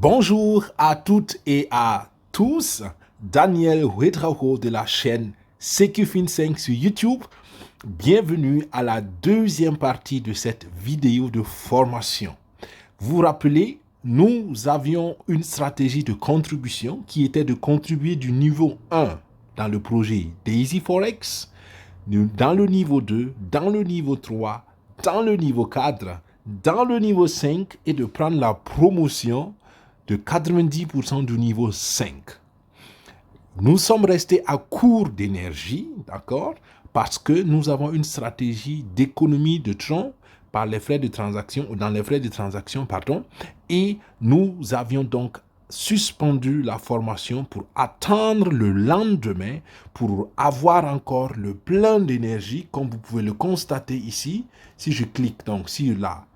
Bonjour à toutes et à tous, Daniel Ouedraogo de la chaîne SecuFin5 sur YouTube. Bienvenue à la deuxième partie de cette vidéo de formation. Vous vous rappelez, nous avions une stratégie de contribution qui était de contribuer du niveau 1 dans le projet Daisy Forex, dans le niveau 2, dans le niveau 3, dans le niveau 4, dans le niveau 5 et de prendre la promotion de 90% du niveau 5. Nous sommes restés à court d'énergie, d'accord, parce que nous avons une stratégie d'économie de tronc par les frais de transaction, ou dans les frais de transaction, pardon, et nous avions donc suspendu la formation pour attendre le lendemain pour avoir encore le plein d'énergie, comme vous pouvez le constater ici. Si je clique donc sur la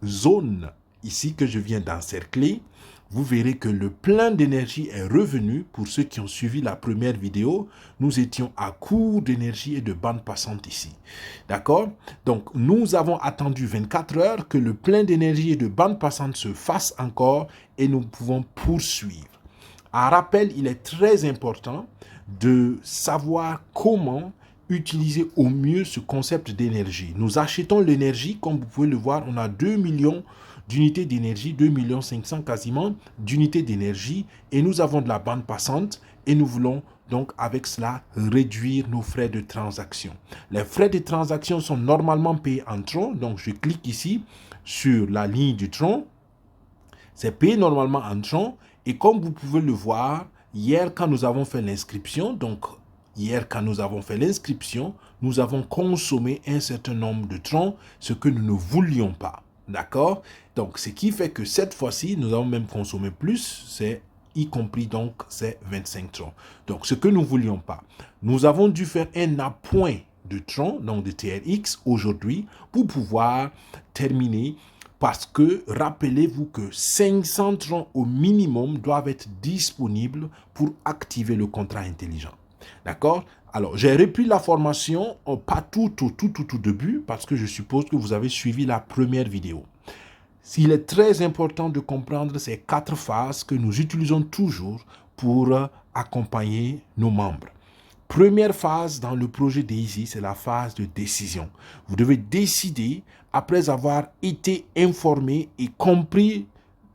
zone ici que je viens d'encercler, vous verrez que le plein d'énergie est revenu. Pour ceux qui ont suivi la première vidéo, nous étions à court d'énergie et de bande passante ici. D'accord? Donc, nous avons attendu 24 heures que le plein d'énergie et de bande passante se fasse encore et nous pouvons poursuivre. À rappel, il est très important de savoir comment utiliser au mieux ce concept d'énergie. Nous achetons l'énergie, comme vous pouvez le voir, on a 2 millions d'unités d'énergie, 2 500 000 quasiment d'unités d'énergie, et nous avons de la bande passante et nous voulons donc avec cela réduire nos frais de transaction. Les frais de transaction sont normalement payés en tronc, donc je clique ici sur la ligne du tronc, c'est payé normalement en tronc, et comme vous pouvez le voir, hier quand nous avons fait l'inscription, nous avons consommé un certain nombre de troncs, ce que nous ne voulions pas. D'accord? Donc, ce qui fait que cette fois-ci, nous avons même consommé plus, c'est y compris donc ces 25 troncs. Donc, ce que nous ne voulions pas. Nous avons dû faire un appoint de troncs, donc de TRX aujourd'hui, pour pouvoir terminer. Parce que, rappelez-vous que 500 troncs au minimum doivent être disponibles pour activer le contrat intelligent. D'accord? Alors, j'ai repris la formation, pas tout au début, parce que je suppose que vous avez suivi la première vidéo. Il est très important de comprendre ces 4 phases que nous utilisons toujours pour accompagner nos membres. Première phase dans le projet Daisy, c'est la phase de décision. Vous devez décider, après avoir été informé et compris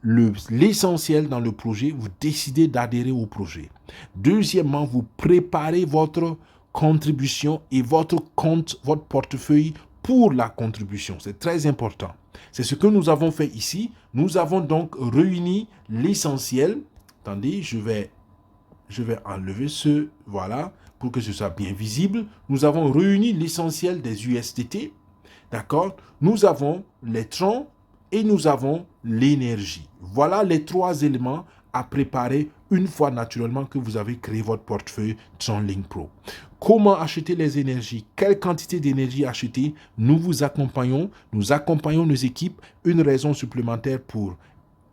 l'essentiel dans le projet, vous décidez d'adhérer au projet. Deuxièmement, vous préparez votre contribution et votre compte, votre portefeuille pour la contribution. C'est très important. C'est ce que nous avons fait ici. Nous avons donc réuni l'essentiel. Attendez, je vais enlever ce, voilà, pour que ce soit bien visible. Nous avons réuni l'essentiel des USDT. D'accord? Nous avons les troncs et nous avons l'énergie. Voilà les 3 éléments à préparer une fois naturellement que vous avez créé votre portefeuille TronLink Pro. Comment acheter les énergies? Quelle quantité d'énergie acheter? Nous vous accompagnons, nous accompagnons nos équipes. Une raison supplémentaire pour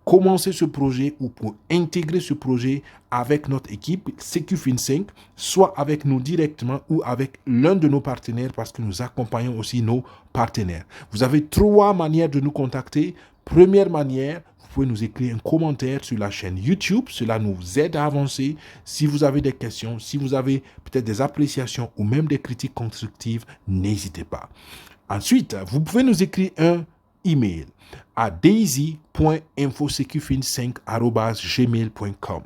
commencer ce projet ou pour intégrer ce projet avec notre équipe SecuFin5, soit avec nous directement ou avec l'un de nos partenaires, parce que nous accompagnons aussi nos partenaires. Vous avez 3 manières de nous contacter. Première manière, vous pouvez nous écrire un commentaire sur la chaîne YouTube. Cela nous aide à avancer. Si vous avez des questions, si vous avez peut-être des appréciations ou même des critiques constructives, n'hésitez pas. Ensuite, vous pouvez nous écrire un email à daisy.infosecufin5@gmail.com.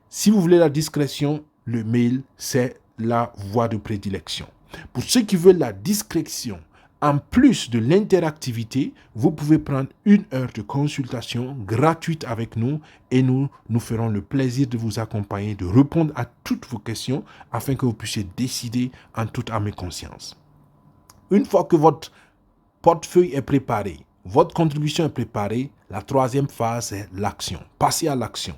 Si vous voulez la discrétion, le mail, c'est la voie de prédilection. Pour ceux qui veulent la discrétion, en plus de l'interactivité, vous pouvez prendre 1 heure de consultation gratuite avec nous et nous ferons le plaisir de vous accompagner, de répondre à toutes vos questions afin que vous puissiez décider en toute âme et conscience. Une fois que votre portefeuille est préparé, votre contribution est préparée, la 3e phase, c'est l'action. Passez à l'action.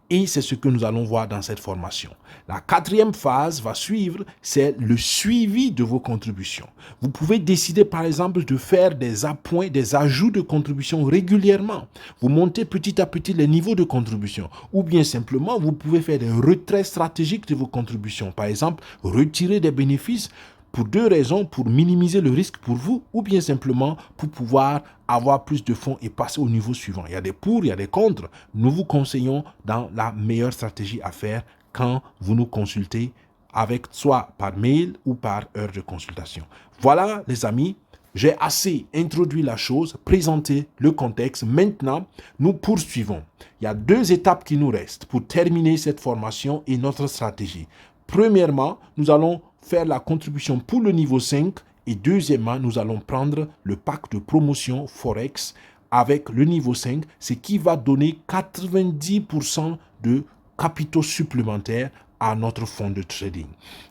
Et c'est ce que nous allons voir dans cette formation. La 4e phase va suivre, c'est le suivi de vos contributions. Vous pouvez décider par exemple de faire des appoints, des ajouts de contributions régulièrement. Vous montez petit à petit les niveaux de contribution. Ou bien simplement, vous pouvez faire des retraits stratégiques de vos contributions. Par exemple, retirer des bénéfices Pour deux raisons, pour minimiser le risque pour vous ou bien simplement pour pouvoir avoir plus de fonds et passer au niveau suivant. Il y a des pour, il y a des contre. Nous vous conseillons dans la meilleure stratégie à faire quand vous nous consultez avec soit par mail ou par heure de consultation. Voilà les amis, j'ai assez introduit la chose, présenté le contexte. Maintenant, nous poursuivons. Il y a 2 étapes qui nous restent pour terminer cette formation et notre stratégie. Premièrement, nous allons faire la contribution pour le niveau 5 et deuxièmement, nous allons prendre le pack de promotion Forex avec le niveau 5, ce qui va donner 90% de capitaux supplémentaires à notre fonds de trading.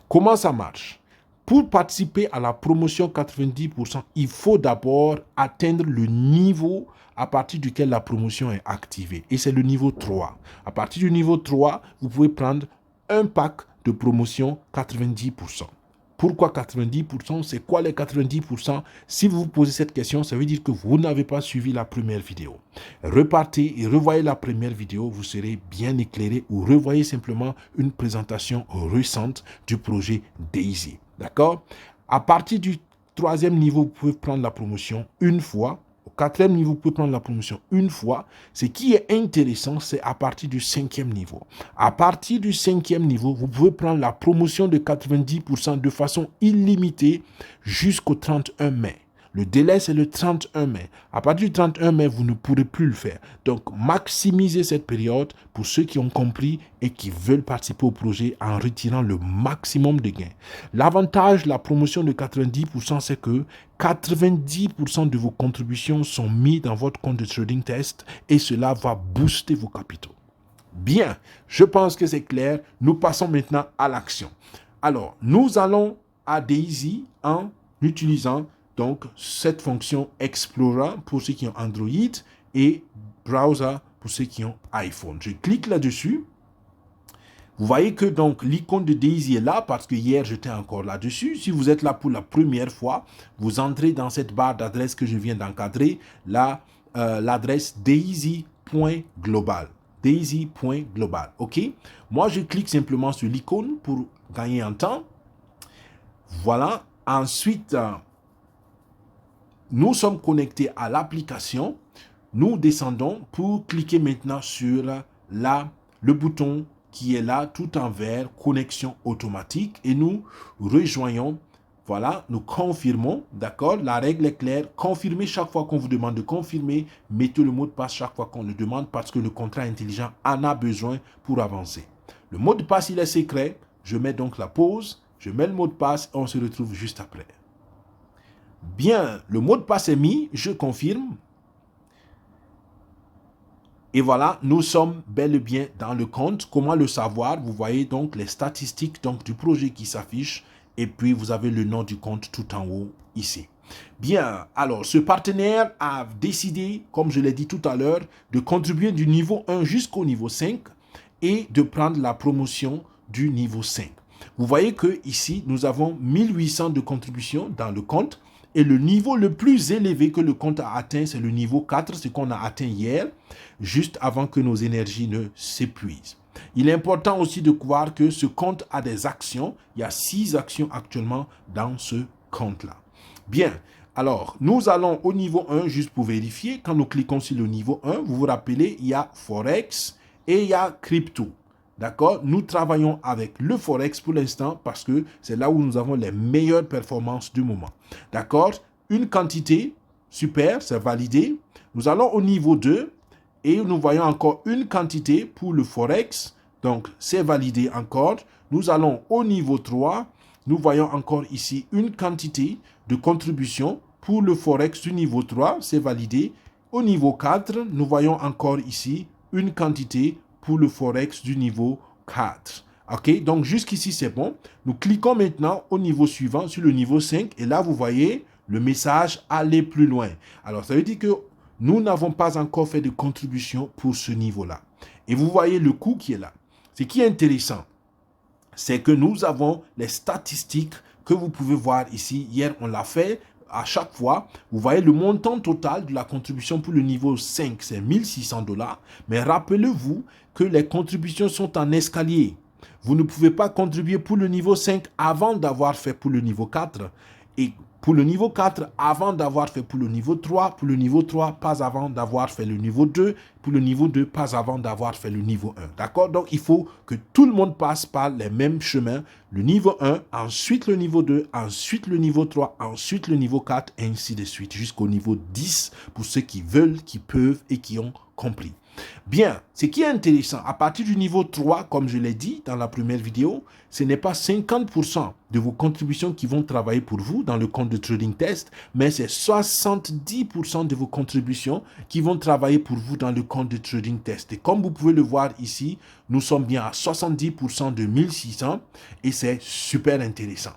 Comment ça marche? Pour participer à la promotion 90%, il faut d'abord atteindre le niveau à partir duquel la promotion est activée. Et c'est le niveau 3. À partir du niveau 3, vous pouvez prendre un pack de promotion 90%. Pourquoi 90%? C'est quoi les 90%? Si vous vous posez cette question, ça veut dire que vous n'avez pas suivi la première vidéo. Repartez et revoyez la première vidéo, vous serez bien éclairé, ou revoyez simplement une présentation récente du projet Daisy. D'accord? À partir du 3e niveau, vous pouvez prendre la promotion une fois. Au 4e niveau, vous pouvez prendre la promotion une fois. Ce qui est intéressant, c'est à partir du 5e niveau. À partir du 5e niveau, vous pouvez prendre la promotion de 90% de façon illimitée jusqu'au 31 mai. Le délai, c'est le 31 mai. À partir du 31 mai, vous ne pourrez plus le faire. Donc, maximisez cette période pour ceux qui ont compris et qui veulent participer au projet en retirant le maximum de gains. L'avantage de la promotion de 90%, c'est que 90% de vos contributions sont mises dans votre compte de trading test et cela va booster vos capitaux. Bien, je pense que c'est clair. Nous passons maintenant à l'action. Alors, nous allons à Daisy en utilisant donc cette fonction Explorer pour ceux qui ont Android et Browser pour ceux qui ont iPhone. Je clique là-dessus. Vous voyez que donc l'icône de Daisy est là parce que hier j'étais encore là-dessus. Si vous êtes là pour la première fois, vous entrez dans cette barre d'adresse que je viens d'encadrer, l'adresse daisy.global. Daisy.global. OK? Moi, je clique simplement sur l'icône pour gagner en temps. Voilà. Ensuite, nous sommes connectés à l'application. Nous descendons pour cliquer maintenant sur le bouton qui est là tout en vert, connexion automatique, et nous rejoignons. Voilà, nous confirmons, d'accord? La règle est claire, confirmez chaque fois qu'on vous demande de confirmer, mettez le mot de passe chaque fois qu'on le demande parce que le contrat intelligent en a besoin pour avancer. Le mot de passe, il est secret, je mets donc la pause, je mets le mot de passe et on se retrouve juste après. Bien, le mot de passe est mis, je confirme. Et voilà, nous sommes bel et bien dans le compte. Comment le savoir? Vous voyez donc les statistiques donc, du projet qui s'affichent. Et puis, vous avez le nom du compte tout en haut ici. Bien, alors, ce partenaire a décidé, comme je l'ai dit tout à l'heure, de contribuer du niveau 1 jusqu'au niveau 5 et de prendre la promotion du niveau 5. Vous voyez que ici, nous avons 1800 de contribution dans le compte. Et le niveau le plus élevé que le compte a atteint, c'est le niveau 4, ce qu'on a atteint hier, juste avant que nos énergies ne s'épuisent. Il est important aussi de voir que ce compte a des actions. Il y a 6 actions actuellement dans ce compte-là. Bien, alors, nous allons au niveau 1, juste pour vérifier. Quand nous cliquons sur le niveau 1, vous vous rappelez, il y a Forex et il y a Crypto. D'accord? Nous travaillons avec le Forex pour l'instant parce que c'est là où nous avons les meilleures performances du moment. D'accord? Une quantité, super, c'est validé. Nous allons au niveau 2 et nous voyons encore une quantité pour le Forex. Donc, c'est validé encore. Nous allons au niveau 3. Nous voyons encore ici une quantité de contribution pour le Forex du niveau 3. C'est validé. Au niveau 4, nous voyons encore ici une quantité pour le Forex du niveau 4. OK, donc jusqu'ici, c'est bon. Nous cliquons maintenant au niveau suivant, sur le niveau 5. Et là, vous voyez le message « Aller plus loin ». Alors, ça veut dire que nous n'avons pas encore fait de contribution pour ce niveau-là. Et vous voyez le coût qui est là. Ce qui est intéressant, c'est que nous avons les statistiques que vous pouvez voir ici. Hier, on l'a fait. À chaque fois, vous voyez le montant total de la contribution pour le niveau 5, c'est $1 600. Mais rappelez-vous que les contributions sont en escalier. Vous ne pouvez pas contribuer pour le niveau 5 avant d'avoir fait pour le niveau 4. Et pour le niveau 4, avant d'avoir fait pour le niveau 3. Pour le niveau 3, pas avant d'avoir fait le niveau 2. Pour le niveau 2, pas avant d'avoir fait le niveau 1. D'accord? Donc, il faut que tout le monde passe par les mêmes chemins. Le niveau 1, ensuite le niveau 2, ensuite le niveau 3, ensuite le niveau 4, et ainsi de suite, jusqu'au niveau 10 pour ceux qui veulent, qui peuvent et qui ont compris. Bien, ce qui est intéressant, à partir du niveau 3, comme je l'ai dit dans la première vidéo, ce n'est pas 50% de vos contributions qui vont travailler pour vous dans le compte de Trading Test, mais c'est 70% de vos contributions qui vont travailler pour vous dans le compte de Trading Test. Et comme vous pouvez le voir ici, nous sommes bien à 70% de 1600 et c'est super intéressant.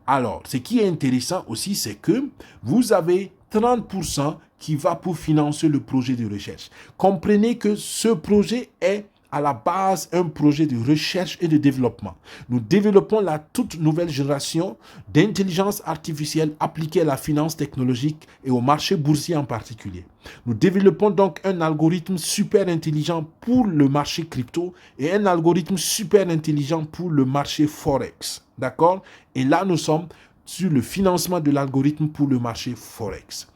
Alors, ce qui est intéressant aussi, c'est que vous avez 30% qui va pour financer le projet de recherche. Comprenez que ce projet est à la base un projet de recherche et de développement. Nous développons la toute nouvelle génération d'intelligence artificielle appliquée à la finance technologique et au marché boursier en particulier. Nous développons donc un algorithme super intelligent pour le marché crypto et un algorithme super intelligent pour le marché Forex. D'accord? Et là, nous sommes sur le financement de l'algorithme pour le marché Forex.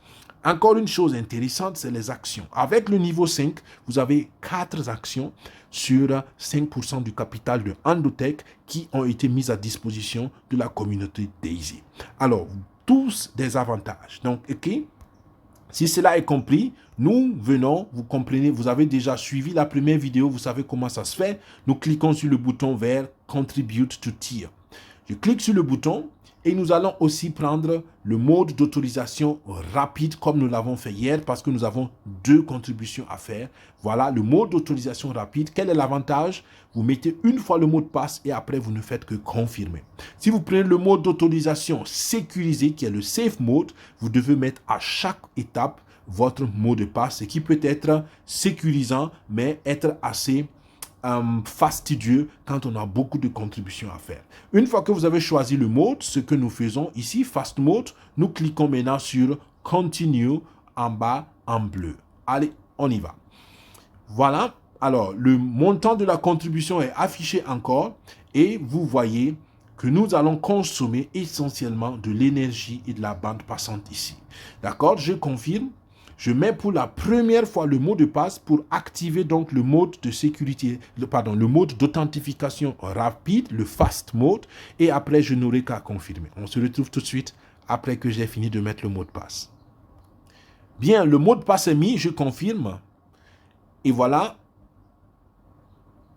Encore une chose intéressante, c'est les actions. Avec le niveau 5, vous avez 4 actions sur 5% du capital de Endotech qui ont été mises à disposition de la communauté Daisy. Alors, tous des avantages. Donc, ok, si cela est compris, nous venons, vous comprenez, vous avez déjà suivi la première vidéo, vous savez comment ça se fait. Nous cliquons sur le bouton vert « Contribute to Tier ». Je clique sur le bouton et nous allons aussi prendre le mode d'autorisation rapide comme nous l'avons fait hier parce que nous avons 2 contributions à faire. Voilà le mode d'autorisation rapide. Quel est l'avantage? Vous mettez une fois le mot de passe et après vous ne faites que confirmer. Si vous prenez le mode d'autorisation sécurisé qui est le safe mode, vous devez mettre à chaque étape votre mot de passe, ce qui peut être sécurisant mais être assez fastidieux quand on a beaucoup de contributions à faire. Une fois que vous avez choisi le mode, ce que nous faisons ici, Fast Mode, nous cliquons maintenant sur Continue en bas en bleu. Allez, on y va. Voilà. Alors, le montant de la contribution est affiché encore et vous voyez que nous allons consommer essentiellement de l'énergie et de la bande passante ici. D'accord? Je confirme. Je mets pour la première fois le mot de passe pour activer donc le mode de sécurité, le mode d'authentification rapide, le fast mode, et après je n'aurai qu'à confirmer. On se retrouve tout de suite après que j'ai fini de mettre le mot de passe. Bien, le mot de passe est mis, je confirme, et voilà.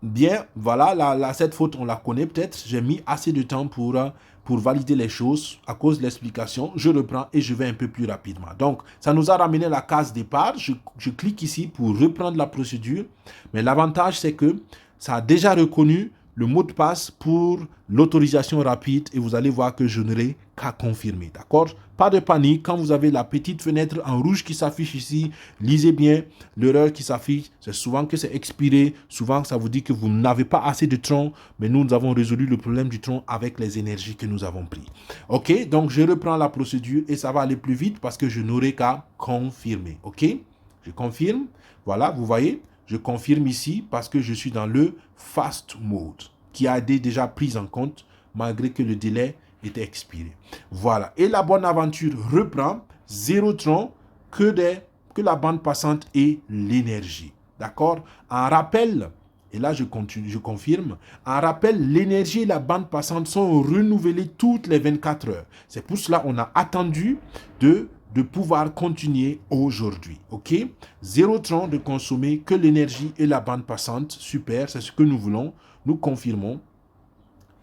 Bien, voilà, cette faute on la connaît peut-être, j'ai mis assez de temps pour valider les choses à cause de l'explication. Je reprends et je vais un peu plus rapidement. Donc, ça nous a ramené la case départ. Je clique ici pour reprendre la procédure. Mais l'avantage, c'est que ça a déjà reconnu le mot de passe pour l'autorisation rapide et vous allez voir que je n'aurai qu'à confirmer. D'accord? Pas de panique. Quand vous avez la petite fenêtre en rouge qui s'affiche ici, lisez bien l'erreur qui s'affiche. C'est souvent que c'est expiré. Souvent, ça vous dit que vous n'avez pas assez de tronc. Mais nous avons résolu le problème du tronc avec les énergies que nous avons prises. OK? Donc, je reprends la procédure et ça va aller plus vite parce que je n'aurai qu'à confirmer. OK? Je confirme. Voilà, vous voyez? Je confirme ici parce que je suis dans le fast mode qui a été déjà pris en compte malgré que le délai était expiré. Voilà. Et la bonne aventure reprend. 0 tronc, que la bande passante et l'énergie. D'accord? En rappel, et là je confirme, en rappel, l'énergie et la bande passante sont renouvelées toutes les 24 heures. C'est pour cela qu'on a attendu de pouvoir continuer aujourd'hui. OK? 0 tronc de consommer que l'énergie et la bande passante. Super, c'est ce que nous voulons. Nous confirmons.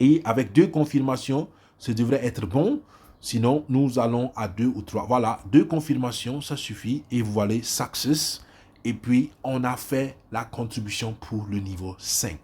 Et avec 2 confirmations, ça devrait être bon. Sinon, nous allons à 2 ou 3. Voilà, 2 confirmations, ça suffit. Et vous voyez, success. Et puis, on a fait la contribution pour le niveau 5.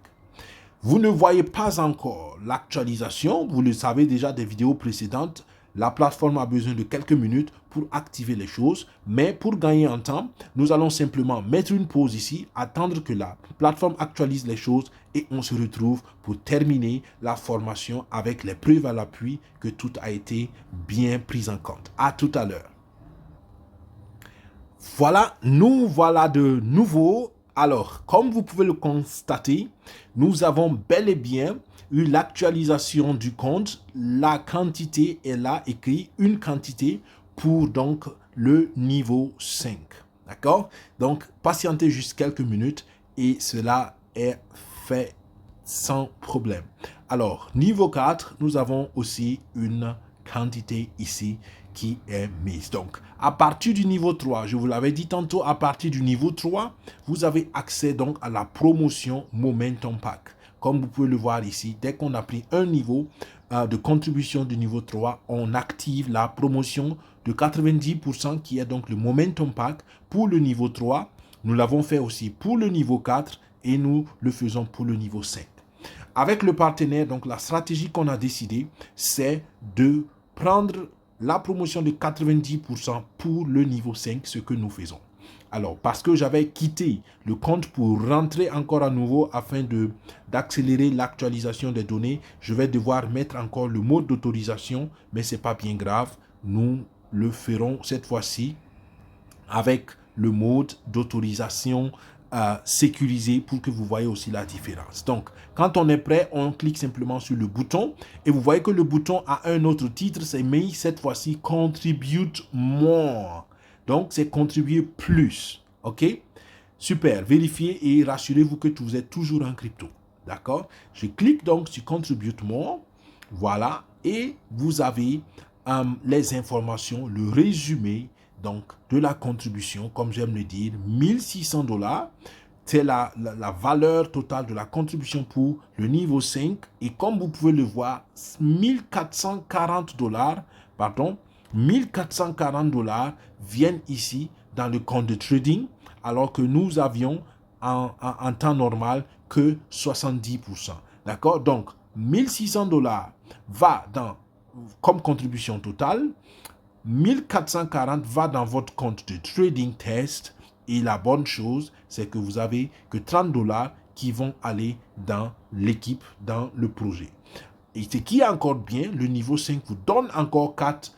Vous ne voyez pas encore l'actualisation. Vous le savez déjà des vidéos précédentes. La plateforme a besoin de quelques minutes pour activer les choses. Mais pour gagner en temps, nous allons simplement mettre une pause ici, attendre que la plateforme actualise les choses et on se retrouve pour terminer la formation avec les preuves à l'appui que tout a été bien pris en compte. À tout à l'heure. Voilà, nous voilà de nouveau Alors, comme vous pouvez le constater, nous avons bel et bien eu l'actualisation du compte. La quantité est là, écrit une quantité pour donc le niveau 5. D'accord? Donc, patientez juste quelques minutes et cela est fait sans problème. Alors, niveau 4, nous avons aussi une quantité ici qui est mise. Donc, à partir du niveau 3, je vous l'avais dit tantôt, à partir du niveau 3, vous avez accès donc à la promotion Momentum Pack. Comme vous pouvez le voir ici, dès qu'on a pris un niveau de contribution du niveau 3, on active la promotion de 90% qui est donc le Momentum Pack pour le niveau 3. Nous l'avons fait aussi pour le niveau 4 et nous le faisons pour le niveau 5. Avec le partenaire, donc la stratégie qu'on a décidé, c'est de prendre la promotion de 90% pour le niveau 5, ce que nous faisons. Alors, parce que j'avais quitté le compte pour rentrer encore à nouveau afin d'accélérer l'actualisation des données, je vais devoir mettre encore le mode d'autorisation, mais ce n'est pas bien grave. Nous le ferons cette fois-ci avec le mode d'autorisation sécurisé pour que vous voyez aussi la différence. Donc, quand on est prêt, on clique simplement sur le bouton et vous voyez que le bouton a un autre titre, c'est mis cette fois-ci Contribute More. Donc, c'est contribuer plus. OK? Super. Vérifiez et rassurez-vous que vous êtes toujours en crypto. D'accord? Je clique donc sur Contribute More. Voilà. Et vous avez les informations, le résumé donc de la contribution, comme j'aime le dire, $1 600. C'est la valeur totale de la contribution pour le niveau 5. Et comme vous pouvez le voir, $1 440, pardon, $1 440 viennent ici dans le compte de trading, alors que nous avions en temps normal que 70%. D'accord? Donc, $1 600 va comme contribution totale. 1440 va dans votre compte de trading test et la bonne chose, c'est que vous avez que $30 qui vont aller dans l'équipe, dans le projet. Et ce qui est encore bien, le niveau 5 vous donne encore 4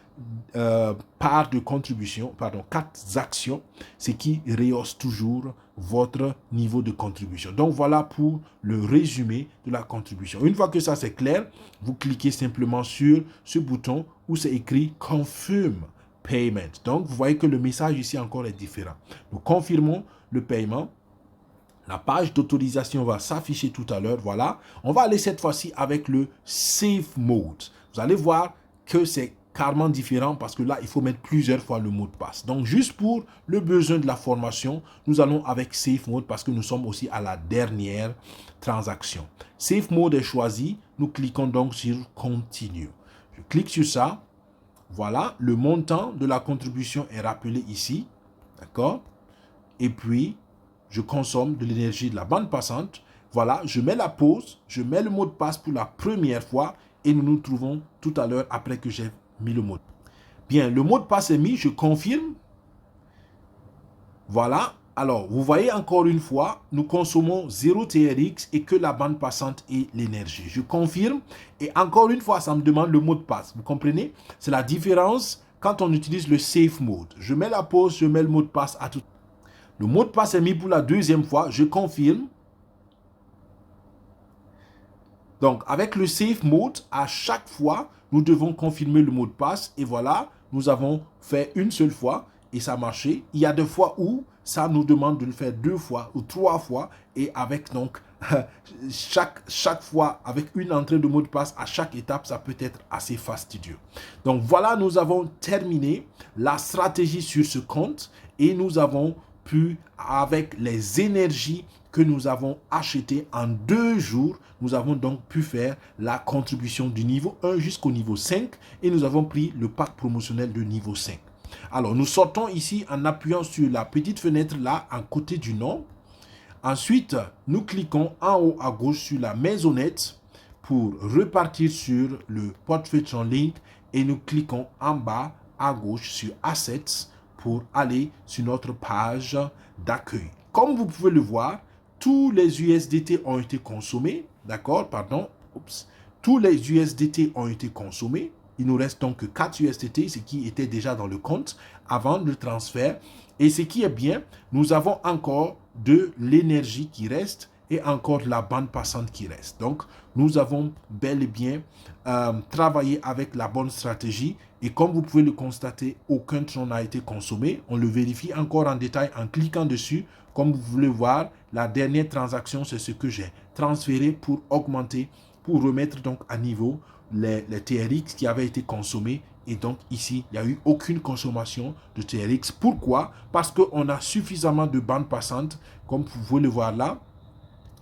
parts de contribution, 4 actions, ce qui rehausse toujours votre niveau de contribution. Donc voilà pour le résumé de la contribution. Une fois que ça c'est clair, vous cliquez simplement sur ce bouton où c'est écrit Confirm Payment. Donc vous voyez que le message ici encore est différent. Nous confirmons le paiement. La page d'autorisation va s'afficher tout à l'heure. Voilà. On va aller cette fois-ci avec le Safe Mode. Vous allez voir que c'est carrément différent parce que là, il faut mettre plusieurs fois le mot de passe. Donc, juste pour le besoin de la formation, nous allons avec Safe Mode parce que nous sommes aussi à la dernière transaction. Safe Mode est choisi. Nous cliquons donc sur Continue. Je clique sur ça. Voilà. Le montant de la contribution est rappelé ici. D'accord? Et puis, je consomme de l'énergie de la bande passante. Voilà, je mets la pause, je mets le mot de passe pour la première fois et nous nous trouvons tout à l'heure après que j'ai mis le mot. Bien, le mot de passe est mis, je confirme. Voilà, alors vous voyez encore une fois, nous consommons 0 TRX et que la bande passante et l'énergie. Je confirme et encore une fois, ça me demande le mot de passe. Vous comprenez? C'est la différence quand on utilise le Safe Mode. Je mets la pause, je mets le mot de passe à tout. Le mot de passe est mis pour la deuxième fois. Je confirme. Donc, avec le Safe Mode, à chaque fois, nous devons confirmer le mot de passe. Et voilà, nous avons fait une seule fois et ça a marché. Il y a des fois où ça nous demande de le faire 2 fois ou 3 fois. Et avec donc, chaque fois, avec une entrée de mot de passe à chaque étape, ça peut être assez fastidieux. Donc, voilà, nous avons terminé la stratégie sur ce compte et nous avons pu, avec les énergies que nous avons achetées en 2 jours, nous avons donc pu faire la contribution du niveau 1 jusqu'au niveau 5 et nous avons pris le pack promotionnel de niveau 5. Alors, nous sortons ici en appuyant sur la petite fenêtre là, à côté du nom. Ensuite, nous cliquons en haut à gauche sur la maisonnette pour repartir sur le portefeuille Chainlink et nous cliquons en bas à gauche sur Assets pour aller sur notre page d'accueil. Comme vous pouvez le voir, tous les USDT ont été consommés, d'accord, pardon, tous les USDT ont été consommés, il nous reste donc que 4 USDT, ce qui était déjà dans le compte avant le transfert. Et ce qui est bien, nous avons encore de l'énergie qui reste et encore de la bande passante qui reste. Donc, nous avons bel et bien travaillé avec la bonne stratégie. Et comme vous pouvez le constater, aucun tron n'a été consommé. On le vérifie encore en détail en cliquant dessus. Comme vous voulez voir, la dernière transaction, c'est ce que j'ai transféré pour augmenter, pour remettre donc à niveau les TRX qui avaient été consommés. Et donc ici, il n'y a eu aucune consommation de TRX. Pourquoi? Parce qu'on a suffisamment de bandes passantes, comme vous pouvez le voir là.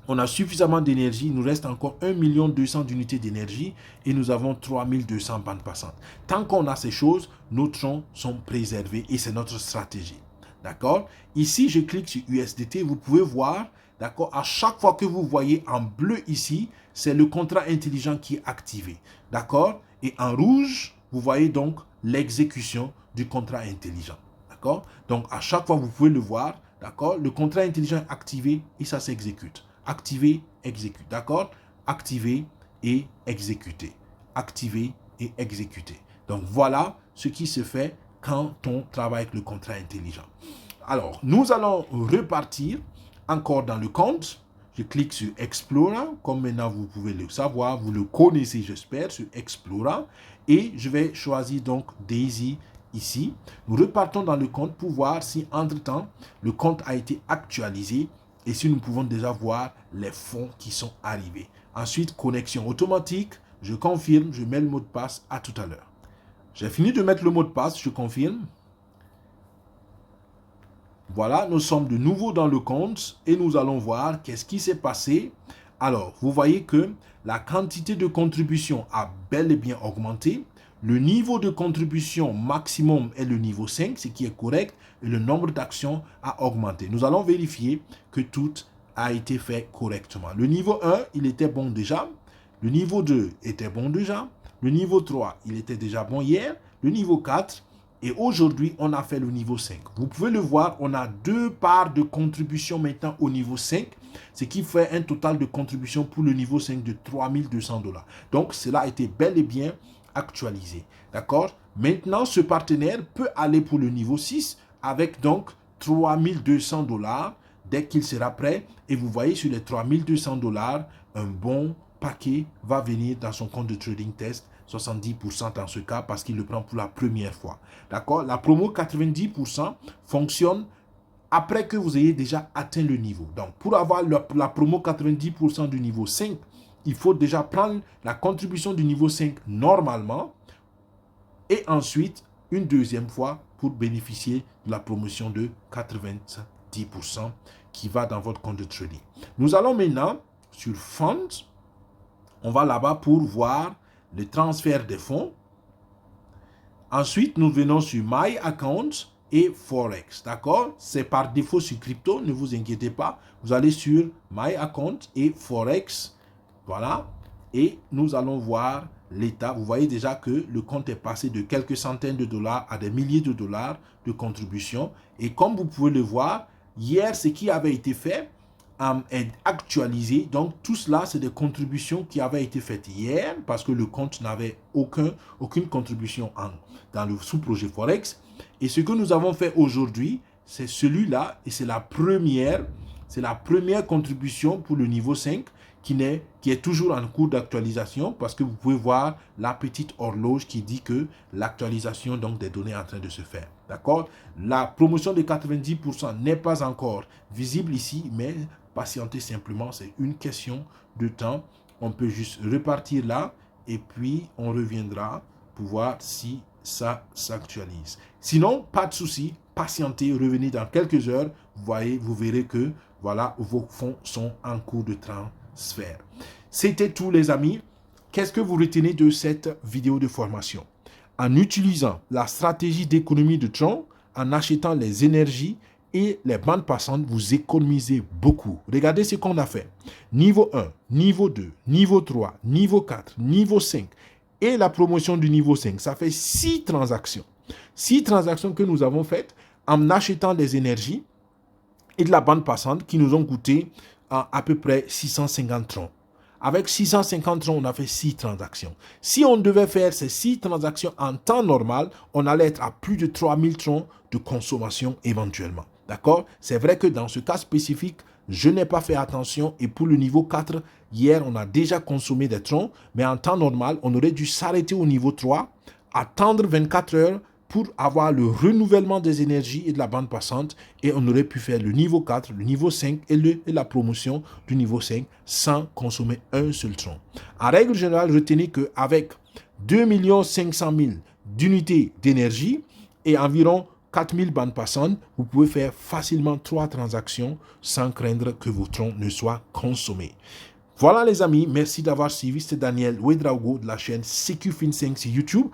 On a suffisamment d'énergie, il nous reste encore 1 200 000 d'unités d'énergie et nous avons 3200 bandes passantes. Tant qu'on a ces choses, nos troncs sont préservés et c'est notre stratégie. D'accord? Ici, je clique sur USDT, vous pouvez voir, d'accord, à chaque fois que vous voyez en bleu ici, c'est le contrat intelligent qui est activé. D'accord? Et en rouge, vous voyez donc l'exécution du contrat intelligent. D'accord? Donc, à chaque fois, vous pouvez le voir, d'accord? Le contrat intelligent est activé et ça s'exécute. Activer, exécuter. D'accord? Activer et exécuter. Activer et exécuter. Donc, voilà ce qui se fait quand on travaille avec le contrat intelligent. Alors, nous allons repartir encore dans le compte. Je clique sur Explorer. Comme maintenant, vous pouvez le savoir, vous le connaissez, j'espère, sur Explorer. Et je vais choisir donc Daisy ici. Nous repartons dans le compte pour voir si, entre-temps, le compte a été actualisé et si nous pouvons déjà voir les fonds qui sont arrivés. Ensuite, connexion automatique. Je confirme, je mets le mot de passe. À tout à l'heure. J'ai fini de mettre le mot de passe, je confirme. Voilà, nous sommes de nouveau dans le compte et nous allons voir qu'est-ce qui s'est passé. Alors, vous voyez que la quantité de contribution a bel et bien augmenté. Le niveau de contribution maximum est le niveau 5, ce qui est correct, et le nombre d'actions a augmenté. Nous allons vérifier que tout a été fait correctement. Le niveau 1, il était bon déjà. Le niveau 2 était bon déjà. Le niveau 3, il était déjà bon hier. Le niveau 4, et aujourd'hui, on a fait le niveau 5. Vous pouvez le voir, on a 2 parts de contribution maintenant au niveau 5, ce qui fait un total de contribution pour le niveau 5 de 3200 $. Donc, cela a été bel et bien actualisé. D'accord? Maintenant, ce partenaire peut aller pour le niveau 6 avec donc 3200 $ dès qu'il sera prêt. Et vous voyez sur les 3200 $, un bon paquet va venir dans son compte de trading test, 70% dans ce cas parce qu'il le prend pour la première fois. D'accord? La promo 90% fonctionne après que vous ayez déjà atteint le niveau. Donc, pour avoir la promo 90% du niveau 5, il faut déjà prendre la contribution du niveau 5 normalement et ensuite une deuxième fois pour bénéficier de la promotion de 90% qui va dans votre compte de trading. Nous allons maintenant sur Funds. On va là-bas pour voir le transfert des fonds. Ensuite, nous venons sur My Account et Forex. D'accord? C'est par défaut sur crypto, ne vous inquiétez pas. Vous allez sur My Account et Forex. Voilà. Et nous allons voir l'état. Vous voyez déjà que le compte est passé de quelques centaines de dollars à des milliers de dollars de contribution. Et comme vous pouvez le voir, hier, ce qui avait été fait est actualisé. Donc, tout cela, c'est des contributions qui avaient été faites hier parce que le compte n'avait aucune contribution dans le sous-projet Forex. Et ce que nous avons fait aujourd'hui, c'est celui-là et c'est la première contribution pour le niveau 5 qui est toujours en cours d'actualisation parce que vous pouvez voir la petite horloge qui dit que l'actualisation donc des données est en train de se faire. D'accord? La promotion de 90% n'est pas encore visible ici, mais patientez simplement, c'est une question de temps. On peut juste repartir là et puis on reviendra pour voir si ça s'actualise. Sinon, pas de souci, patientez, revenez dans quelques heures. Vous verrez que voilà, vos fonds sont en cours de transfert. C'était tout les amis. Qu'est-ce que vous retenez de cette vidéo de formation? En utilisant la stratégie d'économie de Tron, en achetant les énergies et les bandes passantes, vous économisez beaucoup. Regardez ce qu'on a fait. Niveau 1, niveau 2, niveau 3, niveau 4, niveau 5 et la promotion du niveau 5. Ça fait 6 transactions. 6 transactions que nous avons faites en achetant des énergies et de la bande passante qui nous ont coûté à peu près 650 troncs. Avec 650 troncs, on a fait 6 transactions. Si on devait faire ces 6 transactions en temps normal, on allait être à plus de 3000 troncs de consommation éventuellement. D'accord? C'est vrai que dans ce cas spécifique, je n'ai pas fait attention et pour le niveau 4, hier, on a déjà consommé des troncs, mais en temps normal, on aurait dû s'arrêter au niveau 3, attendre 24 heures pour avoir le renouvellement des énergies et de la bande passante et on aurait pu faire le niveau 4, le niveau 5 et la promotion du niveau 5 sans consommer un seul tronc. En règle générale, retenez qu'avec 2 500 000 d'unités d'énergie et environ 4000 bandes passantes, vous pouvez faire facilement 3 transactions sans craindre que vos troncs ne soient consommés. Voilà les amis, merci d'avoir suivi. C'était Daniel Ouedraogo de la chaîne CQFin5 sur YouTube.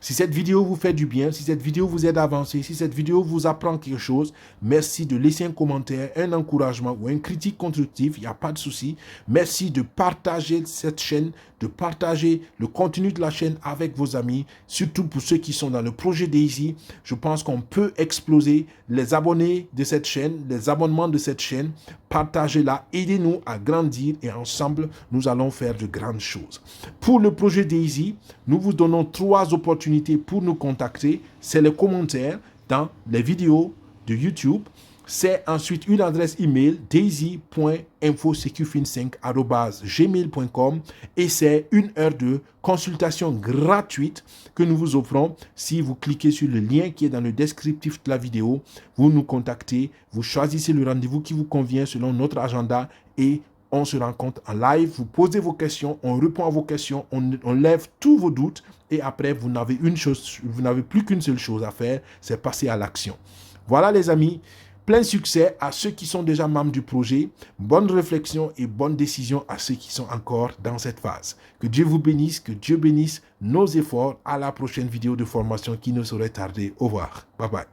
Si cette vidéo vous fait du bien, si cette vidéo vous aide à avancer, si cette vidéo vous apprend quelque chose, merci de laisser un commentaire, un encouragement ou un critique constructif, il n'y a pas de souci. Merci de partager cette chaîne, de partager le contenu de la chaîne avec vos amis, surtout pour ceux qui sont dans le projet Daisy. Je pense qu'on peut exploser les abonnés de cette chaîne, les abonnements de cette chaîne. Partagez-la, aidez-nous à grandir et ensemble, nous allons faire de grandes choses. Pour le projet Daisy, nous vous donnons 3 opportunités pour nous contacter. C'est les commentaires dans les vidéos de YouTube. C'est ensuite une adresse email daisy.info-cqfin5@gmail.com et c'est 1 heure de consultation gratuite que nous vous offrons. Si vous cliquez sur le lien qui est dans le descriptif de la vidéo, vous nous contactez, vous choisissez le rendez-vous qui vous convient selon notre agenda et on se rencontre en live, vous posez vos questions, on répond à vos questions, on lève tous vos doutes et après vous n'avez plus qu'une seule chose à faire, c'est passer à l'action. Voilà les amis. Plein succès à ceux qui sont déjà membres du projet. Bonne réflexion et bonne décision à ceux qui sont encore dans cette phase. Que Dieu vous bénisse, que Dieu bénisse nos efforts. À la prochaine vidéo de formation qui ne saurait tarder. Au revoir. Bye bye.